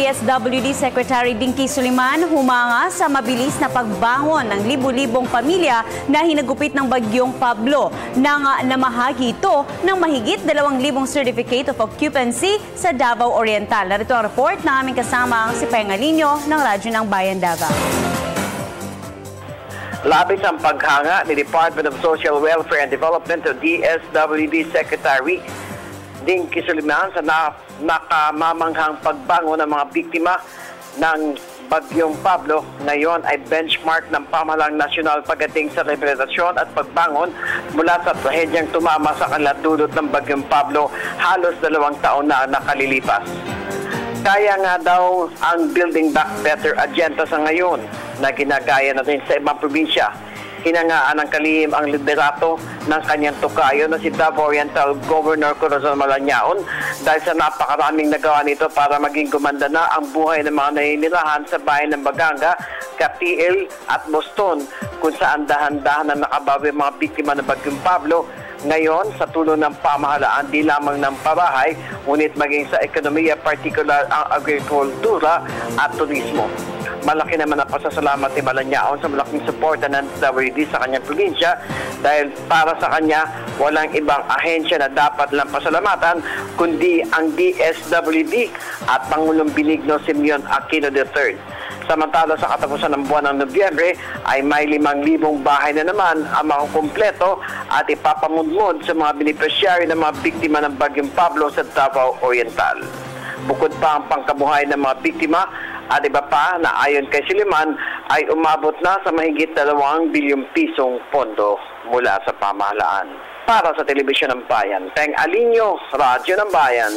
DSWD Secretary Dinky Soliman humanga sa mabilis na pagbangon ng libu-libong pamilya na hinagupit ng bagyong Pablo nang namahagi ito ng mahigit 2,000 certificate of occupancy sa Davao Oriental. Narito ang report ng aming kasama si Pengalinyo ng Radyo ng Bayan Davao. Labis ang paghanga ni Department of Social Welfare and Development o DSWD Secretary Dinky Soliman sa nakamamanghang pagbangon ng mga biktima ng Bagyong Pablo. Ngayon ay benchmark ng pamahalang nasyonal pagdating sa rehabilitasyon at pagbangon mula sa trahedyang tumama sa kaladulot ng Bagyong Pablo halos 2 taon na nakalilipas. Kaya nga daw ang Building Back Better agenda sa ngayon na ginagaya na rin sa ibang probinsya. Hinangaan ng kalihim ang liderato ng kanyang tukayo na si Davao Oriental Governor Corazon Malañaon dahil sa napakaraming nagawa nito para maging gumanda na ang buhay ng mga naninirahan sa bayan ng Baganga, Katiil at Boston kung saan dahan-dahan na nakabawi mga biktima ng Bagyong Pablo. Ngayon, sa tulong ng pamahalaan, di lamang ng pabahay, ngunit maging sa ekonomiya, partikular ang agrikultura at turismo. Malaki naman ang pasasalamat ni Malañaon sa malaking suporta ng DSWD sa kanyang probinsya dahil para sa kanya, walang ibang ahensya na dapat lang pasalamatan kundi ang DSWD at Pangulong Benigno Simeon Aquino III. Samantala sa katapusan ng buwan ng Nobyembre ay may 5,000 bahay na naman ang makukumpleto at ipapamudmod sa mga beneficiary ng mga biktima ng Bagyong Pablo sa Davao Oriental. Bukod pa ang pangkabuhay ng mga biktima at iba pa na ayon kay Soliman ay umabot na sa mahigit 2 bilyong pisong pondo mula sa pamahalaan. Para sa Telebisyon ng Bayan, Pengalinyo, Radyo ng Bayan.